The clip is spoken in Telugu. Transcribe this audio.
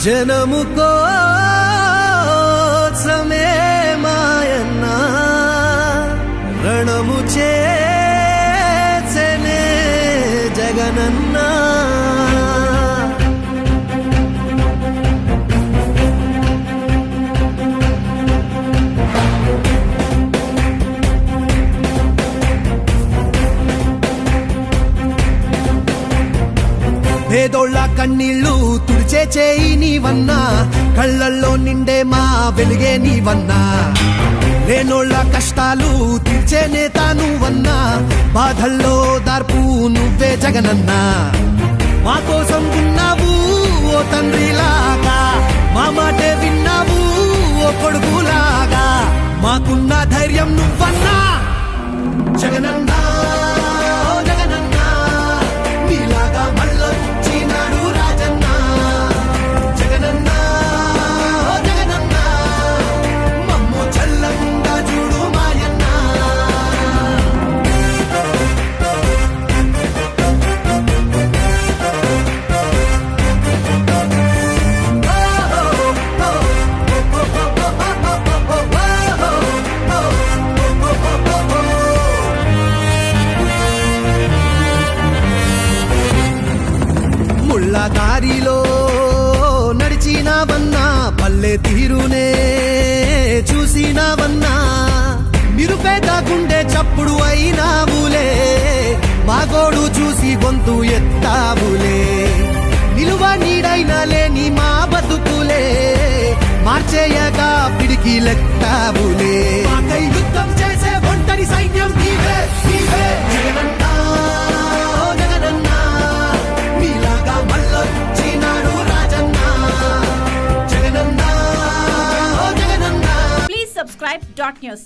జనము కోసమే మాయన్న రణము చేసెనే జగనన్న. పేదోళ్ళ కన్నీళ్లు తుడిచే చేయి నీవన్నా, కళ్ళల్లో నిండే మా వెలుగే నీవన్నా. లేనోళ్ళ కష్టాలు తీర్చే నేత నువ్వన్నా, బాధల్లో దార్పు నువ్వే జగనన్నా. మా కోసం ఉన్నావు ఓ తండ్రిలాగా, మా మాటే విన్నావు ఓ కొడుకులాగా. మాకున్న ధైర్యం నువ్వన్నా జగనన్నా. దారిలో నడిచినావన్నా, పల్లె తీరునే చూసినావన్నా. నిరుపేద గుండె చప్పుడు అయినావులే, మా గోడు చూసి గొంతు ఎత్తావులే. నిలువ నీడైనా లేని మా బతుకులే, మార్చేయగా పిడికి లెక్కావులే. యుద్ధం చేసే ఒంటరి సైన్యం నీవే నీవే జగనన్నా. Subscribe.news